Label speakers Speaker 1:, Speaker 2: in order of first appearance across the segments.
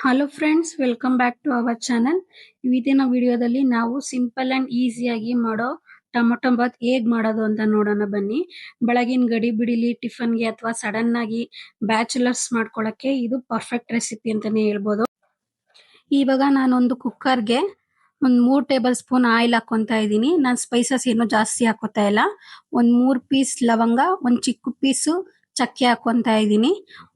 Speaker 1: Hello friends, welcome back to our channel. ಇವತ್ತಿನ ವಿಡಿಯೋದಲ್ಲಿ ನಾವು ಸಿಂಪಲ್ ಅಂಡ್ ಈಸಿಯಾಗಿ ಮಾಡೋ ಟೊಮೊಟೊ ಬಾತ್ ಹೇಗ್ ಮಾಡೋದು ಅಂತ ನೋಡೋಣ ಬನ್ನಿ. ಬೆಳಗಿನ ಗಡಿ ಬಿಡಿಲಿ ಟಿಫನ್ಗೆ ಅಥವಾ ಸಡನ್ ಆಗಿ ಬ್ಯಾಚುಲರ್ಸ್ ಮಾಡ್ಕೊಳಕ್ಕೆ ಇದು ಪರ್ಫೆಕ್ಟ್ ರೆಸಿಪಿ ಅಂತಾನೆ ಹೇಳ್ಬೋದು. ಇವಾಗ ನಾನೊಂದು ಕುಕ್ಕರ್ಗೆ ಒಂದು 3 ಟೇಬಲ್ ಸ್ಪೂನ್ ಆಯಿಲ್ ಹಾಕೊಂತಾ ಇದ್ದೀನಿ. ನಾನು ಸ್ಪೈಸಸ್ ಏನು ಜಾಸ್ತಿ ಹಾಕೋತಾ ಇಲ್ಲ. ಒಂದು 3 ಪೀಸ್ ಲವಂಗ, ಒಂದು ಚಿಕ್ಕ ಪೀಸು ಚಕ್ಕೆ ಹಾಕೊಂತಾ ಇದ್ದೀನಿ.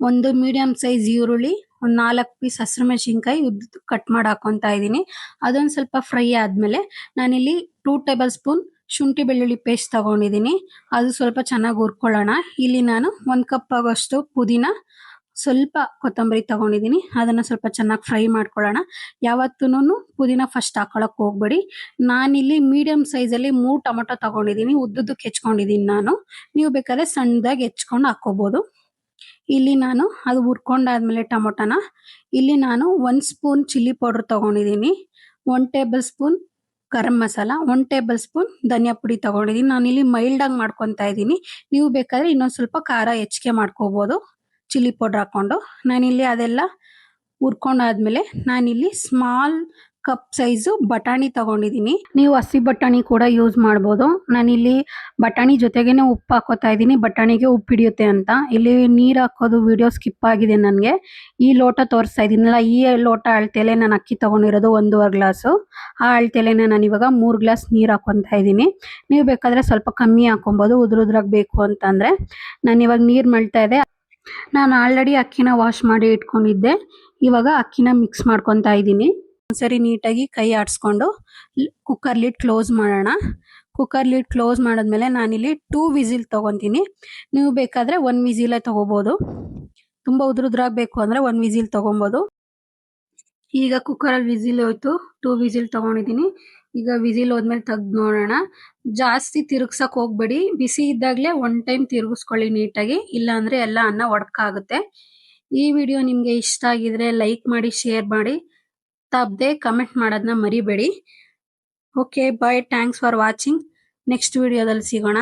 Speaker 1: ಒಂದು ಮೀಡಿಯಂ ಸೈಜ್ ಈರುಳ್ಳಿ, ಒಂದು 4 ಪೀಸ್ ಹಸಿರುಮೆಣಸಿನಕಾಯಿ ಉದ್ದ ಕಟ್ ಮಾಡಿ ಹಾಕೊಂತಾ ಇದ್ದೀನಿ. ಅದೊಂದು ಸ್ವಲ್ಪ ಫ್ರೈ ಆದ್ಮೇಲೆ ನಾನಿಲ್ಲಿ 2 ಟೇಬಲ್ ಸ್ಪೂನ್ ಶುಂಠಿ ಬೆಳ್ಳುಳ್ಳಿ ಪೇಸ್ಟ್ ತಗೊಂಡಿದ್ದೀನಿ. ಅದು ಸ್ವಲ್ಪ ಚೆನ್ನಾಗಿ ಹುರ್ಕೊಳ್ಳೋಣ. ಇಲ್ಲಿ ನಾನು 1 ಕಪ್ ಆಗೋಷ್ಟು ಪುದೀನ, ಸ್ವಲ್ಪ ಕೊತ್ತಂಬರಿ ತಗೊಂಡಿದ್ದೀನಿ. ಅದನ್ನ ಸ್ವಲ್ಪ ಚೆನ್ನಾಗಿ ಫ್ರೈ ಮಾಡ್ಕೊಳ್ಳೋಣ. ಯಾವತ್ತೂನು ಪುದೀನ ಫಸ್ಟ್ ಹಾಕೊಳಕ್ ಹೋಗ್ಬೇಡಿ. ನಾನಿಲ್ಲಿ ಮೀಡಿಯಂ ಸೈಜ್ ಅಲ್ಲಿ 3 ಟೊಮೆಟೊ ತಗೊಂಡಿದ್ದೀನಿ. ಉದ್ದುದ್ದಕ್ಕೆ ಹೆಚ್ಕೊಂಡಿದ್ದೀನಿ ನಾನು. ನೀವು ಬೇಕಾದ್ರೆ ಸಣ್ಣದಾಗಿ ಹೆಚ್ಕೊಂಡು ಹಾಕೋಬಹುದು. ಇಲ್ಲಿ ನಾನು ಅದು ಹುರ್ಕೊಂಡಾದ್ಮೇಲೆ ಟೊಮೊಟೊನ ಇಲ್ಲಿ ನಾನು 1 ಸ್ಪೂನ್ ಚಿಲ್ಲಿ ಪೌಡರ್ ತಗೊಂಡಿದ್ದೀನಿ. 1 table spoon garam masala, 1 table spoon ಧನಿಯಾ ಪುಡಿ ತಗೊಂಡಿದ್ದೀನಿ. ನಾನಿಲ್ಲಿ ಮೈಲ್ಡ್ ಆಗಿ ಮಾಡ್ಕೊಂತಾ ಇದ್ದೀನಿ. ನೀವು ಬೇಕಾದ್ರೆ ಇನ್ನೊಂದ್ ಸ್ವಲ್ಪ ಖಾರ ಹೆಚ್ಚಿಗೆ ಮಾಡ್ಕೋಬಹುದು ಚಿಲ್ಲಿ ಪೌಡರ್ ಹಾಕೊಂಡು. ನಾನಿಲ್ಲಿ ಅದೆಲ್ಲ ಹುರ್ಕೊಂಡಾದ್ಮೇಲೆ ನಾನಿಲ್ಲಿ ಸ್ಮಾಲ್ ಕಪ್ ಸೈಜು ಬಟಾಣಿ ತಗೊಂಡಿದ್ದೀನಿ. ನೀವು ಹಸಿ ಬಟಾಣಿ ಕೂಡ ಯೂಸ್ ಮಾಡ್ಬೋದು. ನಾನಿಲ್ಲಿ ಬಟಾಣಿ ಜೊತೆಗೇನೆ ಉಪ್ಪು ಹಾಕೋತಾ ಇದ್ದೀನಿ, ಬಟಾಣಿಗೆ ಉಪ್ಪು ಹಿಡಿಯುತ್ತೆ ಅಂತ. ಇಲ್ಲಿ ನೀರ್ ಹಾಕೋದು ವಿಡಿಯೋ ಸ್ಕಿಪ್ ಆಗಿದೆ ನನಗೆ. ಈ ಲೋಟ ತೋರಿಸ್ತಾ ಇದೀನಲ್ಲ, ಈ ಲೋಟ ಅಳತೆಲೆ ನಾನು ಅಕ್ಕಿ ತಗೊಂಡಿರೋದು 1.5 ಗ್ಲಾಸು. ಆ ಅಳತೆಲೆನ ನಾನು ಇವಾಗ 3 ಗ್ಲಾಸ್ ನೀರ್ ಹಾಕೊಂತಾ ಇದ್ದೀನಿ. ನೀವು ಬೇಕಾದ್ರೆ ಸ್ವಲ್ಪ ಕಮ್ಮಿ ಹಾಕೊಬಹುದು, ಉದುರುದ್ರಾಗ್ ಬೇಕು ಅಂತಂದ್ರೆ. ನಾನು ಇವಾಗ ನೀರ್ ಮಳ್ತಾ ಇದೆ. ನಾನು ಆಲ್ರೆಡಿ ಅಕ್ಕಿನ ವಾಶ್ ಮಾಡಿ ಇಟ್ಕೊಂಡಿದ್ದೆ. ಇವಾಗ ಅಕ್ಕಿನ ಮಿಕ್ಸ್ ಮಾಡ್ಕೊತಾ ಇದ್ದೀನಿ. ಒಂದ್ಸರಿ ನೀಟಾಗಿ ಕೈ ಆಡಿಸ್ಕೊಂಡು ಕುಕ್ಕರ್ ಲಿಡ್ ಕ್ಲೋಸ್ ಮಾಡೋಣ. ಕುಕ್ಕರ್ ಲಿಡ್ ಕ್ಲೋಸ್ ಮಾಡಿದ್ಮೇಲೆ ನಾನಿಲ್ಲಿ 2 ವಿಸಿಲ್ ತಗೊಂತೀನಿ. ನೀವು ಬೇಕಾದ್ರೆ 1 ವಿಸಿಲೇ ತಗೋಬಹುದು. ತುಂಬಾ ಉದುರುದ್ರಾಗ್ ಬೇಕು ಅಂದ್ರೆ 1 ವಿಸಿಲ್ ತಗೊಬಹುದು. ಈಗ ಕುಕ್ಕರ್ ಅಲ್ಲಿ ವಿಸಿಲ್ ಹೋಯ್ತು, 2 ವಿಸಿಲ್ ತಗೊಂಡಿದ್ದೀನಿ. ಈಗ ವಿಸಿಲ್ ಹೋದ್ಮೇಲೆ ತೆಗ್ದು ನೋಡೋಣ. ಜಾಸ್ತಿ ತಿರುಗ್ಸಕ್ ಹೋಗ್ಬೇಡಿ. ಬಿಸಿ ಇದ್ದಾಗ್ಲೇ 1 ಟೈಮ್ ತಿರುಗಿಸ್ಕೊಳ್ಳಿ ನೀಟಾಗಿ, ಇಲ್ಲ ಅಂದ್ರೆ ಎಲ್ಲ ಅನ್ನ ಒಡಕಾಗುತ್ತೆ. ಈ ವಿಡಿಯೋ ನಿಮ್ಗೆ ಇಷ್ಟ ಆಗಿದ್ರೆ ಲೈಕ್ ಮಾಡಿ, ಶೇರ್ ಮಾಡಿ, ತಪ್ಪದೆ ಕಮೆಂಟ್ ಮಾಡೋದನ್ನ ಮರಿಬೇಡಿ. Okay bye, thanks for watching. Next ವಿಡಿಯೋದಲ್ಲಿ ಸಿಗೋಣ.